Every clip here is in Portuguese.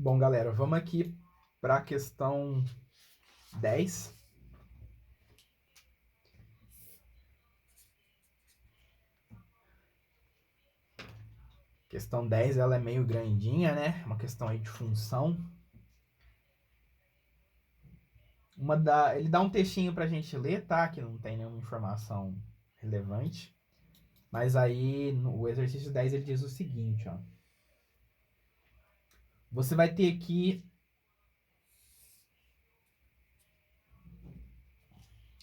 Bom, galera, vamos aqui para a questão 10. Questão 10, ela é meio grandinha, né? Uma questão aí de função. Ele dá um textinho pra gente ler, tá? Que não tem nenhuma informação relevante. Mas aí, no exercício 10, ele diz o seguinte, ó. Você vai ter aqui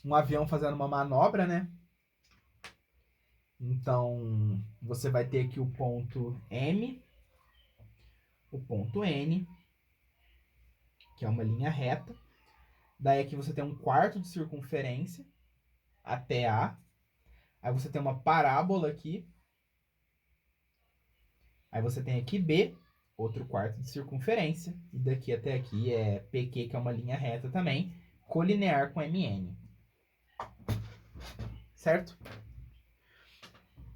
um avião fazendo uma manobra, né? Então, você vai ter aqui o ponto M, o ponto N, que é uma linha reta. Daí aqui você tem um quarto de circunferência até A. Aí você tem uma parábola aqui. Aí você tem aqui B, outro quarto de circunferência. E daqui até aqui é PQ, que é uma linha reta também, colinear com MN. Certo?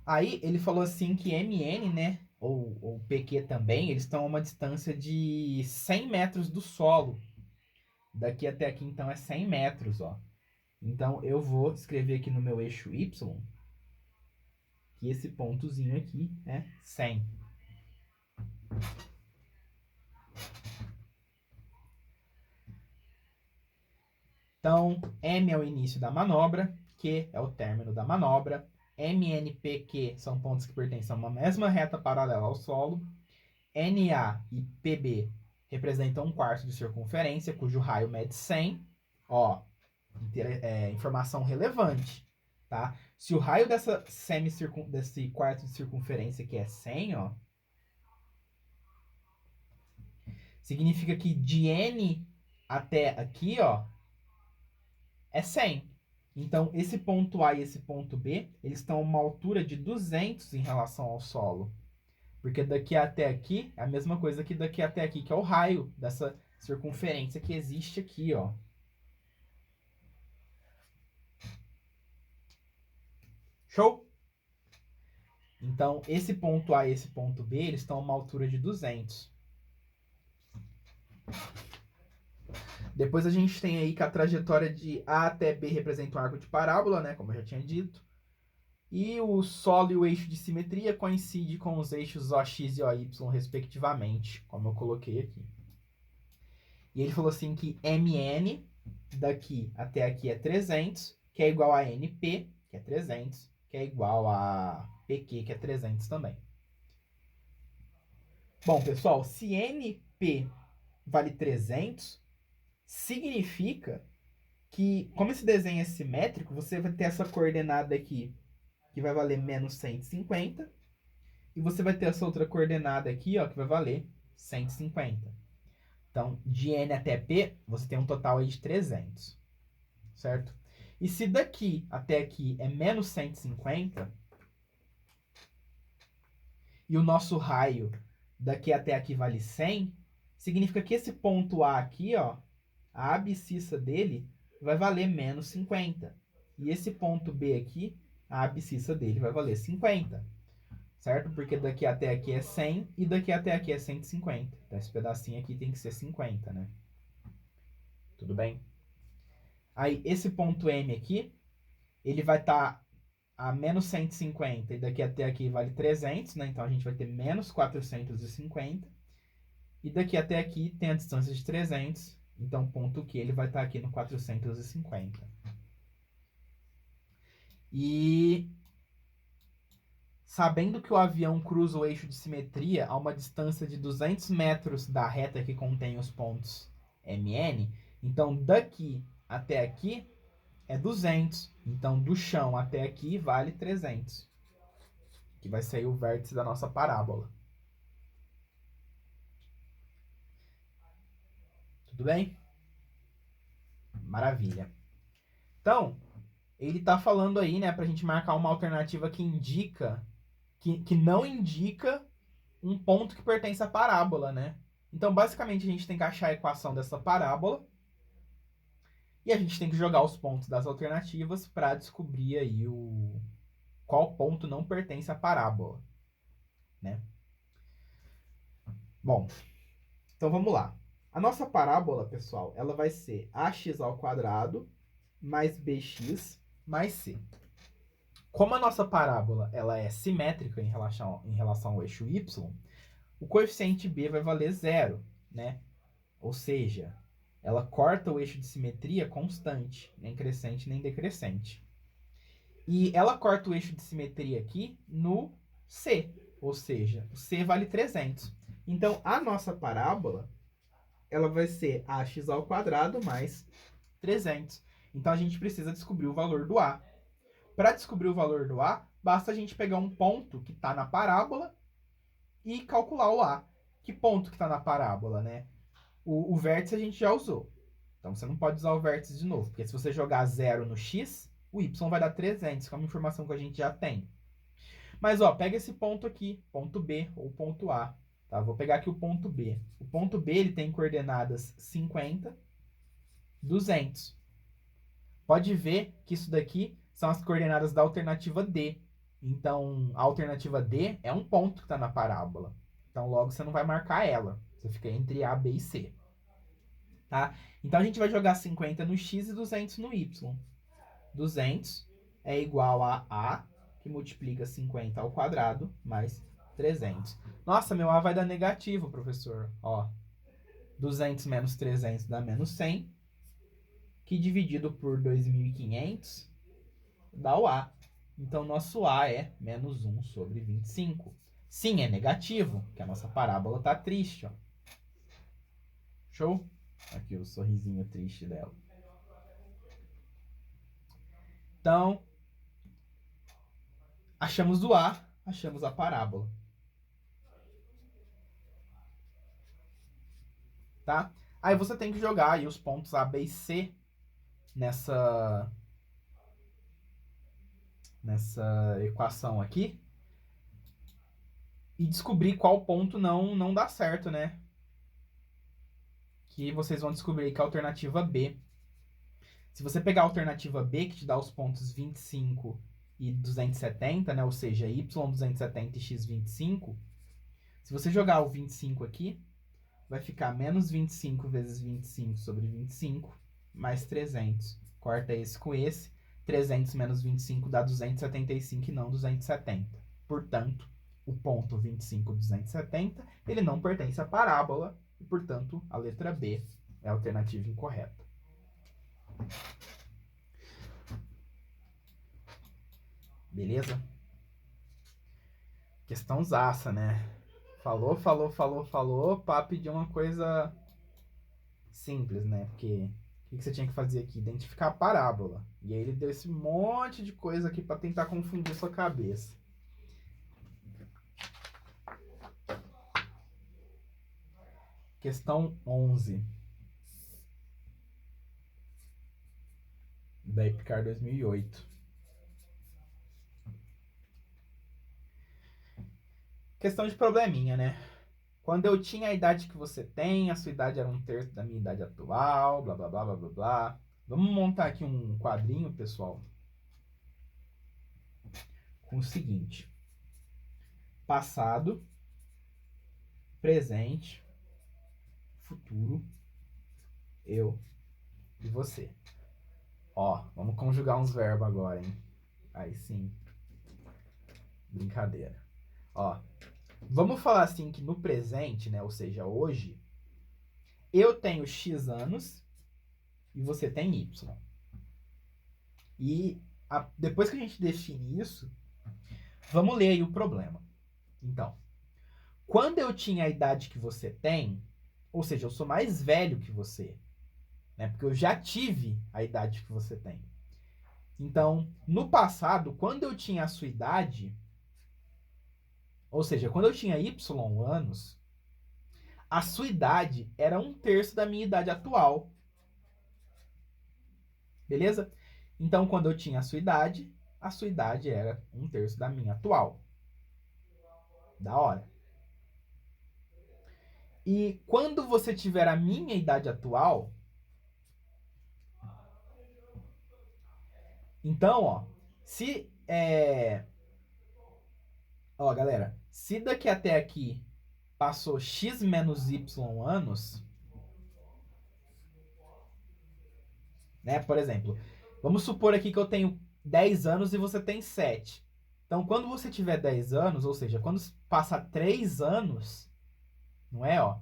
Aí ele falou assim que MN, né, ou PQ também, eles estão a uma distância de 100 metros do solo. Daqui até aqui, então, é 100 metros, ó. Então, eu vou escrever aqui no meu eixo Y que esse pontozinho aqui é 100. Então, M é o início da manobra, Q é o término da manobra, MN, PQ são pontos que pertencem a uma mesma reta paralela ao solo, NA e PB representam um quarto de circunferência, cujo raio mede 100. Ó, informação relevante, tá? Se o raio desse quarto de circunferência que é 100, ó, significa que de N até aqui, ó, é 100. Então, esse ponto A e esse ponto B, eles estão a uma altura de 200 em relação ao solo. Porque daqui até aqui é a mesma coisa que daqui até aqui, que é o raio dessa circunferência que existe aqui, ó. Show? Então, esse ponto A e esse ponto B, eles estão a uma altura de 200. Depois a gente tem aí que a trajetória de A até B representa um arco de parábola, né? Como eu já tinha dito. E o solo e o eixo de simetria coincidem com os eixos OX e OY, respectivamente, como eu coloquei aqui. E ele falou assim que MN, daqui até aqui é 300, que é igual a NP, que é 300, que é igual a PQ, que é 300 também. Bom, pessoal, se NP vale 300, significa que, como esse desenho é simétrico, você vai ter essa coordenada aqui, que vai valer menos 150, e você vai ter essa outra coordenada aqui, ó, que vai valer 150. Então, de N até P, você tem um total aí de 300, certo? E se daqui até aqui é menos 150, e o nosso raio daqui até aqui vale 100, significa que esse ponto A aqui, ó, a abscissa dele vai valer menos 50. E esse ponto B aqui, a abscissa dele vai valer 50. Certo? Porque daqui até aqui é 100 e daqui até aqui é 150. Então esse pedacinho aqui tem que ser 50, né? Tudo bem? Aí esse ponto M aqui, ele vai estar a menos 150 e daqui até aqui vale 300, né? Então a gente vai ter menos 450. E daqui até aqui tem a distância de 300, então o ponto Q ele vai estar aqui no 450. E sabendo que o avião cruza o eixo de simetria a uma distância de 200 metros da reta que contém os pontos MN, então daqui até aqui é 200. Então do chão até aqui vale 300, que vai sair o vértice da nossa parábola. Tudo bem? Maravilha. Então, ele está falando aí, né, para a gente marcar uma alternativa que indica, que não indica um ponto que pertence à parábola, né? Então, basicamente, a gente tem que achar a equação dessa parábola e a gente tem que jogar os pontos das alternativas para descobrir aí qual ponto não pertence à parábola, né? Bom, Então vamos lá. A nossa parábola, pessoal, ela vai ser ax² mais bx mais c. Como a nossa parábola ela é simétrica em relação ao eixo y, o coeficiente b vai valer 0, né? Ou seja, ela corta o eixo de simetria constante, nem crescente nem decrescente. E ela corta o eixo de simetria aqui no c, ou seja, o c vale 300. Então, a nossa parábola ela vai ser ax² mais 300. Então, a gente precisa descobrir o valor do a. Para descobrir o valor do a, basta a gente pegar um ponto que está na parábola e calcular o a. Que ponto que está na parábola, né? O vértice a gente já usou. Então, você não pode usar o vértice de novo, porque se você jogar 0 no x, o y vai dar 300, que é uma informação que a gente já tem. Mas, ó, pega esse ponto aqui, ponto B ou ponto A. Tá? Vou pegar aqui o ponto B. O ponto B ele tem coordenadas 50, 200. Pode ver que isso daqui são as coordenadas da alternativa D. Então, a alternativa D é um ponto que está na parábola. Então, logo você não vai marcar ela. Você fica entre A, B e C. Tá? Então, a gente vai jogar 50 no x e 200 no y. 200 é igual a A, que multiplica 50 ao quadrado, mais 300. Nossa, meu A vai dar negativo, professor. Ó, 200 menos 300 dá menos 100, que dividido por 2.500 dá o A. Então, nosso A é menos 1 sobre 25. Sim, é negativo, porque a nossa parábola tá triste, ó. Show? Aqui o sorrisinho triste dela. Então, achamos o A, achamos a parábola. Tá? Aí você tem que jogar aí os pontos A, B e C nessa equação aqui e descobrir qual ponto não dá certo, né? Que vocês vão descobrir que é a alternativa B. Se você pegar a alternativa B, que te dá os pontos 25 e 270, né? Ou seja, y 270 e x 25, se você jogar o 25 aqui, vai ficar menos 25 vezes 25 sobre 25, mais 300. Corta esse com esse. 300 menos 25 dá 275 e não 270. Portanto, o ponto 25, 270, ele não pertence à parábola e, portanto, a letra B é a alternativa incorreta. Beleza? Questão zaça, né? Falou, para pedir uma coisa simples, né? Porque o que você tinha que fazer aqui? Identificar a parábola. E aí ele deu esse monte de coisa aqui para tentar confundir sua cabeça. Questão 11. Da EPICAR 2008. Questão de probleminha, né? Quando eu tinha a idade que você tem, a sua idade era 1/3 da minha idade atual, blá, blá, blá, blá, blá, blá. Vamos montar aqui um quadrinho, pessoal, com o seguinte. Passado, presente, futuro, eu e você. Ó, vamos conjugar uns verbos agora, hein? Aí sim. Brincadeira. Ó, vamos falar assim que no presente, né? Ou seja, hoje, eu tenho X anos e você tem Y. E depois que a gente define isso, vamos ler aí o problema. Então, quando eu tinha a idade que você tem, ou seja, eu sou mais velho que você, né? Porque eu já tive a idade que você tem. Então, no passado, quando eu tinha a sua idade, ou seja, quando eu tinha Y anos, a sua idade era 1/3 da minha idade atual. Beleza? Então, quando eu tinha a sua idade era 1/3 da minha atual. Da hora. E quando você tiver a minha idade atual, então, ó, ó, galera, se daqui até aqui passou x menos y anos, né? Por exemplo, vamos supor aqui que eu tenho 10 anos e você tem 7. Então, quando você tiver 10 anos, ou seja, quando passa 3 anos, não é, ó?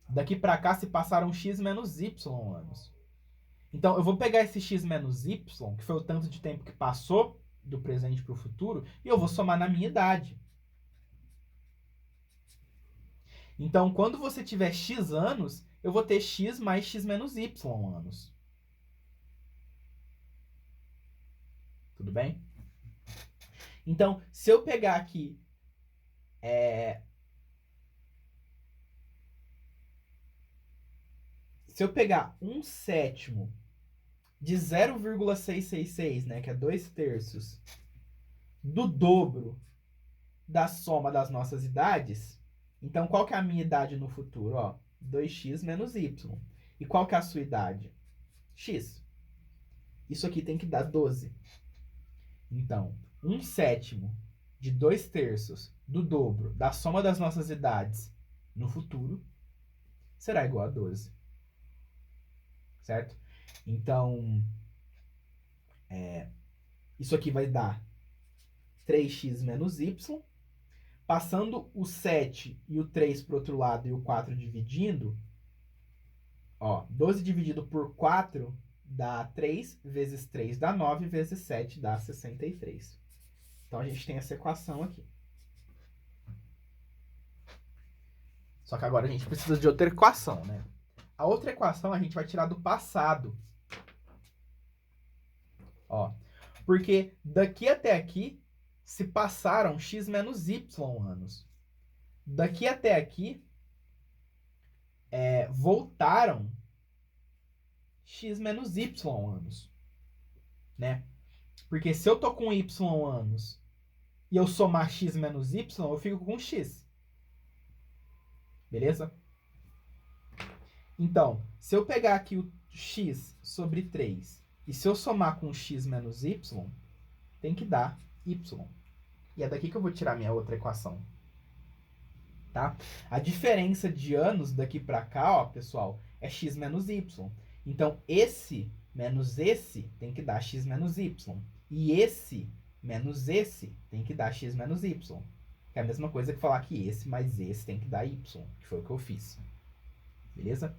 Daqui para cá se passaram x menos y anos. Então, eu vou pegar esse x menos y, que foi o tanto de tempo que passou do presente para o futuro, e eu vou somar na minha idade. Então, quando você tiver x anos, eu vou ter x mais x menos y anos. Tudo bem? Então, se eu pegar aqui se eu pegar 1/7 de 0,666, né, que é 2/3, do dobro da soma das nossas idades, então qual que é a minha idade no futuro? Ó, 2x menos y. E qual que é a sua idade? X. Isso aqui tem que dar 12. Então, 1/7 de 2/3 do dobro da soma das nossas idades no futuro será igual a 12. Certo? Então, isso aqui vai dar 3x menos y. Passando o 7 e o 3 para o outro lado e o 4 dividindo, ó, 12 dividido por 4 dá 3, vezes 3 dá 9, vezes 7 dá 63. Então, a gente tem essa equação aqui. Só que agora a gente precisa de outra equação, né? A outra equação a gente vai tirar do passado. Ó, porque daqui até aqui se passaram x menos y anos. Daqui até aqui voltaram x menos y anos, né? Porque se eu tô com y anos e eu somar x menos y, eu fico com x. Beleza? Então, se eu pegar aqui o x sobre 3 e se eu somar com x menos y, tem que dar y. E é daqui que eu vou tirar minha outra equação. Tá? A diferença de anos daqui para cá, ó, pessoal, é x menos y. Então, esse menos esse tem que dar x menos y. E esse menos esse tem que dar x menos y. Que é a mesma coisa que falar que esse mais esse tem que dar y, que foi o que eu fiz. Beleza?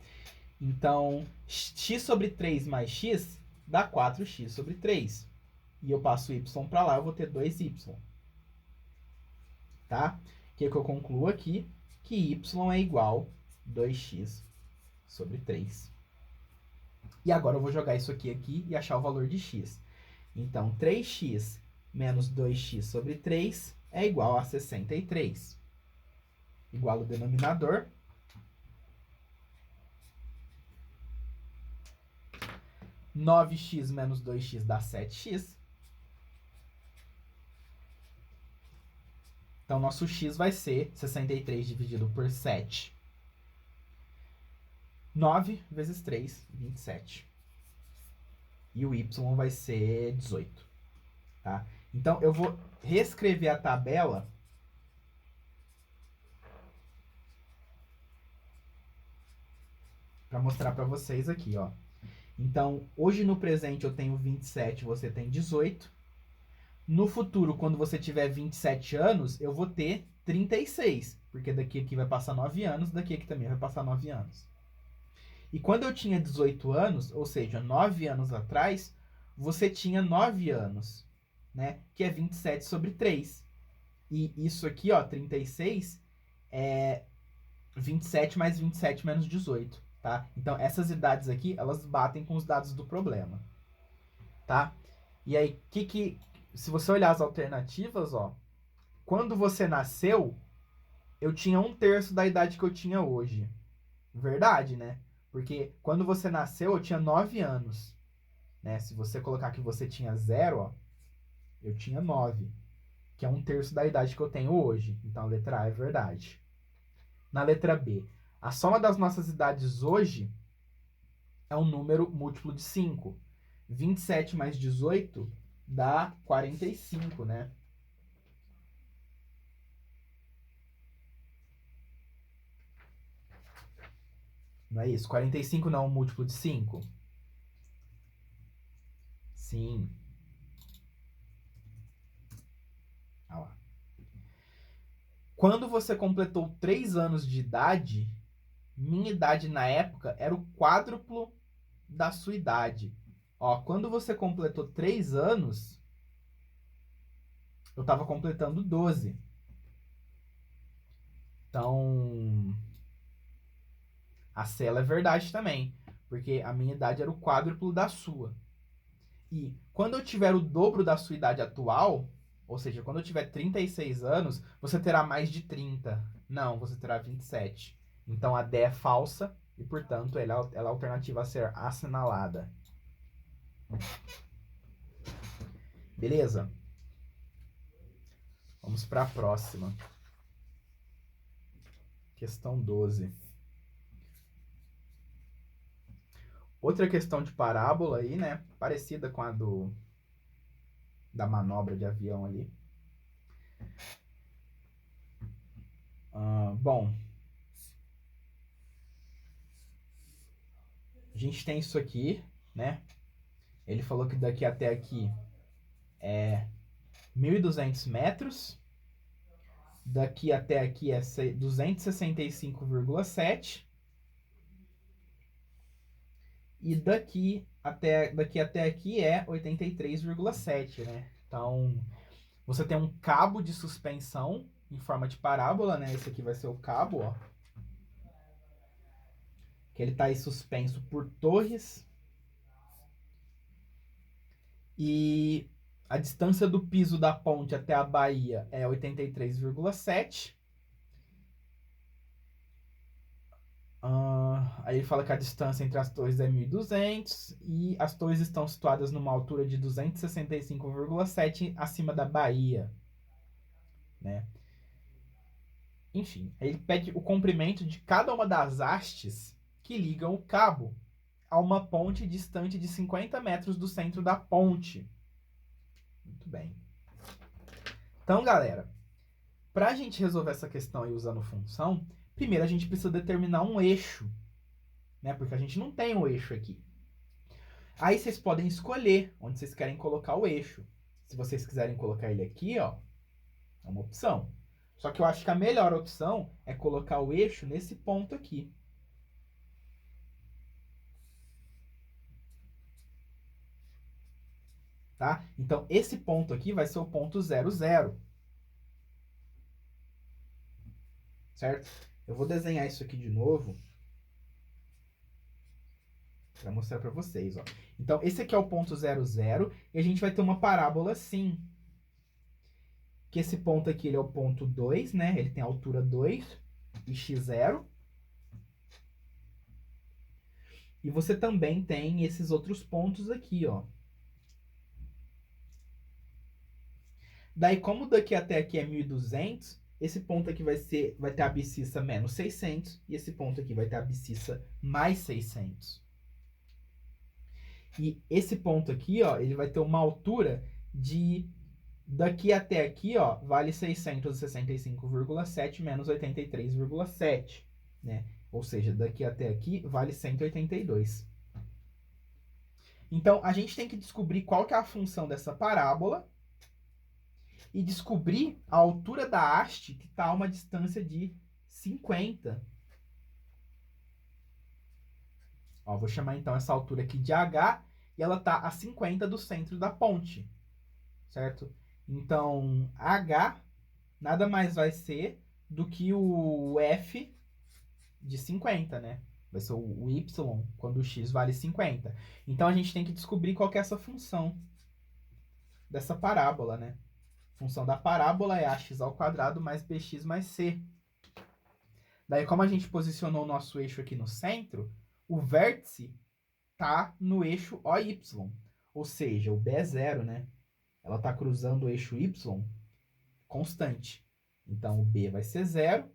Então, x sobre 3 mais x dá 4x sobre 3. E eu passo y para lá, eu vou ter 2y. Tá? O que eu concluo aqui? Que y é igual a 2x sobre 3. E agora eu vou jogar isso aqui e achar o valor de x. Então, 3x menos 2x sobre 3 é igual a 63. Igual ao denominador. Nove x menos 2x dá 7x. Então, nosso x vai ser 63 dividido por 7. 9 vezes 3, 27. E o y vai ser 18. Tá? Então, eu vou reescrever a tabela para mostrar para vocês aqui, ó. Então, hoje no presente eu tenho 27, você tem 18. No futuro, quando você tiver 27 anos, eu vou ter 36. Porque daqui aqui vai passar 9 anos, daqui aqui também vai passar 9 anos. E quando eu tinha 18 anos, ou seja, 9 anos atrás, você tinha 9 anos, né? Que é 27 sobre 3. E isso aqui, ó, 36, é 27 mais 27 menos 18, tá? Então, essas idades aqui, elas batem com os dados do problema, tá? E aí, se você olhar as alternativas, ó, quando você nasceu, eu tinha 1/3 da idade que eu tinha hoje. Verdade, né? Porque quando você nasceu, eu tinha 9 anos. Né? Se você colocar que você tinha 0, ó, eu tinha 9. Que é 1/3 da idade que eu tenho hoje. Então, a letra A é verdade. Na letra B, a soma das nossas idades hoje é um número múltiplo de 5. 27 mais 18 dá 45, né? Não é isso? 45 não é um múltiplo de 5? Sim. Olha lá. Quando você completou 3 anos de idade, minha idade na época era o quádruplo da sua idade. Ó, quando você completou 3 anos, eu estava completando 12. Então, a cela é verdade também, porque a minha idade era o quádruplo da sua. E quando eu tiver o dobro da sua idade atual, ou seja, quando eu tiver 36 anos, você terá mais de 30. Não, você terá 27. Então a D é falsa e, portanto, ela é a alternativa a ser assinalada. Beleza? Vamos para a próxima. Questão 12. Outra questão de parábola aí, né? Parecida com a da manobra de avião ali. Bom, a gente tem isso aqui, né? Ele falou que daqui até aqui é 1.200 metros. Daqui até aqui é 265,7. E daqui até aqui é 83,7, né? Então, você tem um cabo de suspensão em forma de parábola, né? Esse aqui vai ser o cabo, ó. Que ele está aí suspenso por torres. E a distância do piso da ponte até a baía é 83,7. Aí ele fala que a distância entre as torres é 1.200 e as torres estão situadas numa altura de 265,7 acima da baía, né? Enfim, aí ele pede o comprimento de cada uma das hastes que ligam o cabo a uma ponte distante de 50 metros do centro da ponte. Muito bem. Então, galera, para a gente resolver essa questão aí usando função, primeiro a gente precisa determinar um eixo, né? Porque a gente não tem um eixo aqui. Aí vocês podem escolher onde vocês querem colocar o eixo. Se vocês quiserem colocar ele aqui, ó, é uma opção. Só que eu acho que a melhor opção é colocar o eixo nesse ponto aqui. Tá? Então, esse ponto aqui vai ser o ponto 0, 0. Certo? Eu vou desenhar isso aqui de novo para mostrar para vocês, ó. Então, esse aqui é o ponto 0, 0 e a gente vai ter uma parábola assim. Que esse ponto aqui ele é o ponto 2, né? Ele tem altura 2 e x0. E você também tem esses outros pontos aqui, ó. Daí, como daqui até aqui é 1.200, esse ponto aqui vai ter a abscissa menos 600 e esse ponto aqui vai ter a abscissa mais 600. E esse ponto aqui, ó, ele vai ter uma altura de daqui até aqui, ó, vale 665,7 menos 83,7, né? Ou seja, daqui até aqui vale 182. Então, a gente tem que descobrir qual que é a função dessa parábola e descobrir a altura da haste que está a uma distância de 50. Ó, vou chamar então essa altura aqui de H e ela está a 50 do centro da ponte, certo? Então, H nada mais vai ser do que o F de 50, né? Vai ser o Y quando o X vale 50. Então, a gente tem que descobrir qual que é essa função dessa parábola, né? A função da parábola é ax ao quadrado mais bx mais c. Daí, como a gente posicionou o nosso eixo aqui no centro, o vértice tá no eixo OY. Ou seja, o B é 0, né? Ela tá cruzando o eixo Y constante. Então, o B vai ser 0,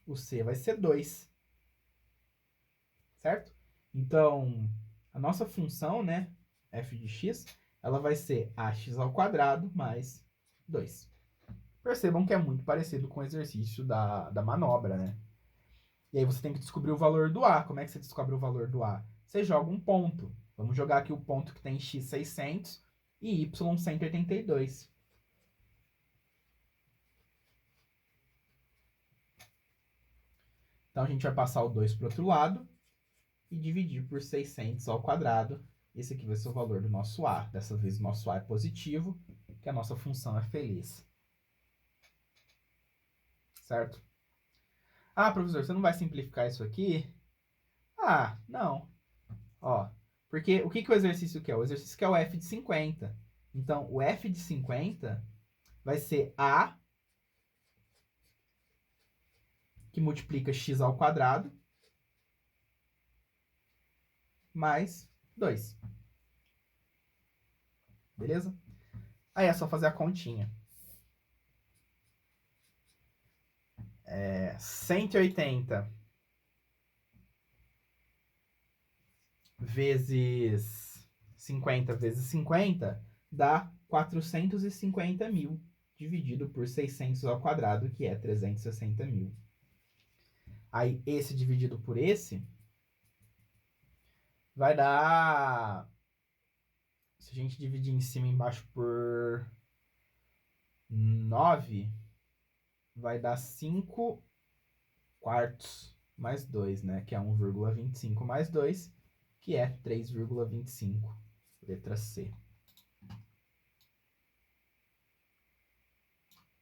o C vai ser 2. Certo? Então, a nossa função, né, f de x, ela vai ser ax ao quadrado mais 2. Percebam que é muito parecido com o exercício da manobra, né? E aí você tem que descobrir o valor do A. Como é que você descobre o valor do A? Você joga um ponto. Vamos jogar aqui o ponto que tem x 600 e y 182. Então a gente vai passar o 2 para o outro lado e dividir por 600 ao quadrado. Esse aqui vai ser o valor do nosso A. Dessa vez o nosso A é positivo, que a nossa função é feliz. Certo? Ah, professor, você não vai simplificar isso aqui? Ah, não. Ó, porque o que o exercício quer? O exercício quer o f de 50. Então, o f de 50 vai ser A, que multiplica x ao quadrado, mais 2. Beleza? Aí é só fazer a continha. 180 vezes 50 vezes 50 dá 450 mil, dividido por 600 ao quadrado, que é 360 mil. Aí, esse dividido por esse vai dar... Se a gente dividir em cima e embaixo por 9, vai dar 5 quartos mais 2, né? Que é 1,25 mais 2, que é 3,25. Letra C.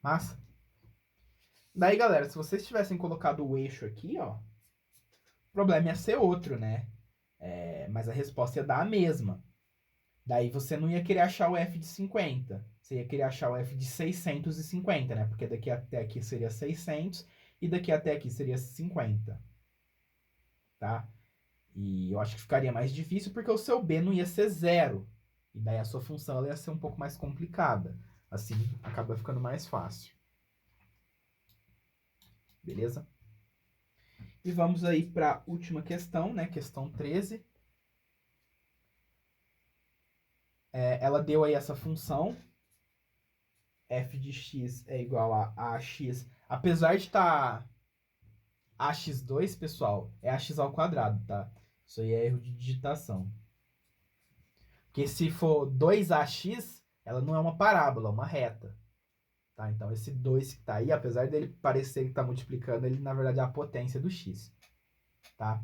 Massa? Daí, galera, se vocês tivessem colocado o eixo aqui, ó, o problema ia ser outro, né? Mas a resposta ia dar a mesma. Daí você não ia querer achar o f de 50. Você ia querer achar o f de 650, né? Porque daqui até aqui seria 600 e daqui até aqui seria 50. Tá? E eu acho que ficaria mais difícil porque o seu b não ia ser zero. E daí a sua função ela ia ser um pouco mais complicada. Assim, acaba ficando mais fácil. Beleza? E vamos aí para a última questão, né? Questão 13. Ela deu aí essa função. F de x é igual a ax. Apesar de estar ax2, pessoal, é ax ao quadrado, tá? Isso aí é erro de digitação. Porque se for 2ax, ela não é uma parábola, é uma reta. Tá? Então, esse 2 que está aí, apesar dele parecer que está multiplicando, ele na verdade é a potência do x. Tá?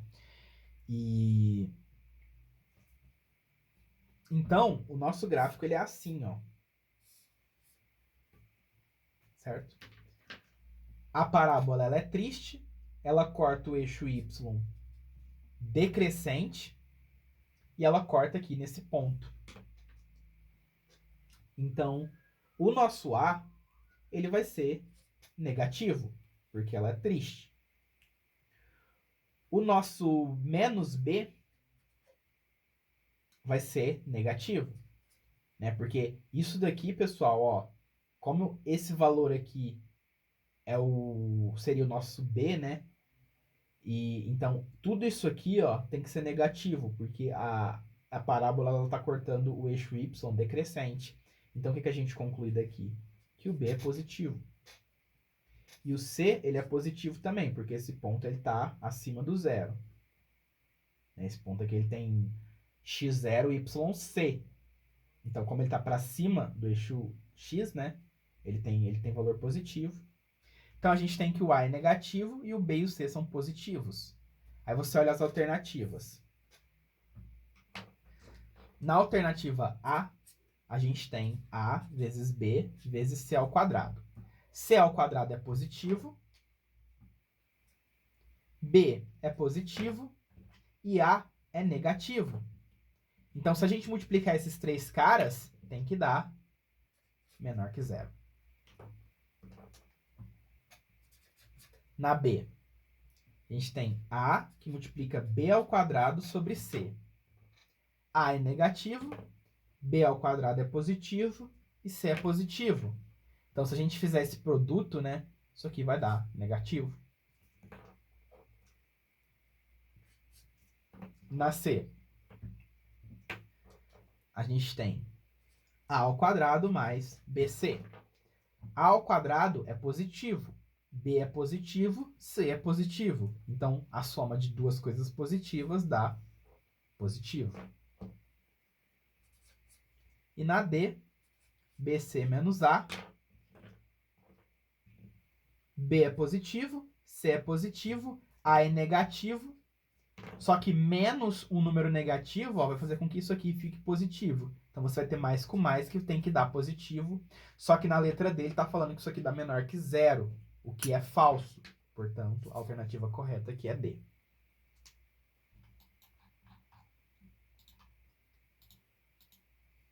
E... Então, o nosso gráfico ele é assim, ó. Certo? A parábola ela é triste, ela corta o eixo y decrescente e ela corta aqui nesse ponto. Então, o nosso A ele vai ser negativo, porque ela é triste. O nosso menos B vai ser negativo, né? Porque isso daqui, pessoal, ó, como esse valor aqui seria o nosso B, né? E então tudo isso aqui, ó, tem que ser negativo, porque a parábola ela tá cortando o eixo y decrescente. Então o que a gente conclui daqui? Que o B é positivo. E o C, ele é positivo também, porque esse ponto ele tá acima do zero. Esse ponto aqui ele tem x0 e yc. Então, como ele está para cima do eixo x, né? Ele tem valor positivo. Então, a gente tem que o A é negativo e o B e o C são positivos. Aí você olha as alternativas. Na alternativa A, a gente tem A vezes B vezes C ao quadrado. C ao quadrado é positivo, B é positivo e A é negativo. Então, se a gente multiplicar esses três caras, tem que dar menor que zero. Na B, a gente tem A, que multiplica B ao quadrado sobre C. A é negativo, B ao quadrado é positivo e C é positivo. Então, se a gente fizer esse produto, né, isso aqui vai dar negativo. Na C, a gente tem A ao quadrado mais BC. A ao quadrado é positivo, B é positivo, C é positivo. Então, a soma de duas coisas positivas dá positivo. E na D, BC menos A, B é positivo, C é positivo, A é negativo, só que menos um número negativo, ó, vai fazer com que isso aqui fique positivo. Então, você vai ter mais com mais que tem que dar positivo. Só que na letra D, ele está falando que isso aqui dá menor que zero, o que é falso. Portanto, a alternativa correta aqui é D.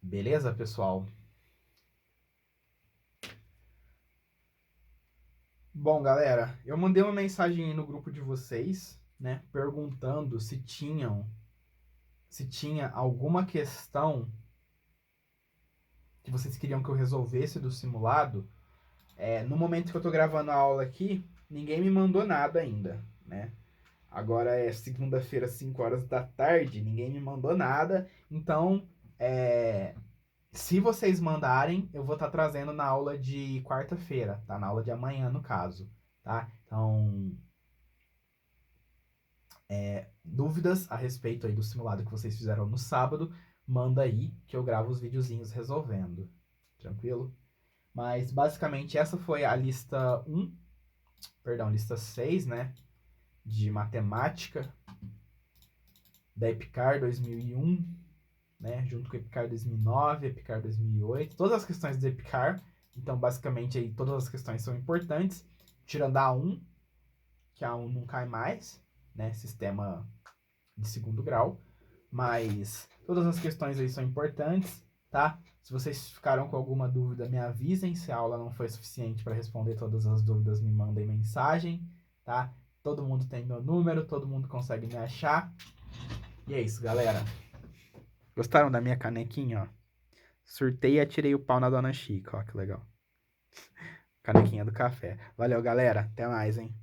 Beleza, pessoal? Bom, galera, eu mandei uma mensagem aí no grupo de vocês, né, perguntando se tinha alguma questão que vocês queriam que eu resolvesse do simulado. No momento que eu tô gravando a aula aqui, ninguém me mandou nada ainda, né? Agora é segunda-feira, 5 horas da tarde, ninguém me mandou nada. Então, se vocês mandarem, eu vou estar trazendo na aula de quarta-feira, tá? Na aula de amanhã, no caso, tá? Então, dúvidas a respeito aí do simulado que vocês fizeram no sábado, manda aí que eu gravo os videozinhos resolvendo. Tranquilo? Mas, basicamente, essa foi a lista 6, né? De matemática da EPICAR 2001, né? Junto com a EPICAR 2009, EPICAR 2008. Todas as questões da EPICAR. Então, basicamente, aí, todas as questões são importantes. Tirando a A1, que a A1 não cai mais, né? Sistema de segundo grau. Mas todas as questões aí são importantes, tá? Se vocês ficaram com alguma dúvida, me avisem. Se a aula não foi suficiente para responder todas as dúvidas, me mandem mensagem, tá? Todo mundo tem meu número, todo mundo consegue me achar. E é isso, galera. Gostaram da minha canequinha, ó? Surtei e atirei o pau na Dona Chica, ó, que legal. Canequinha do café. Valeu, galera. Até mais, hein?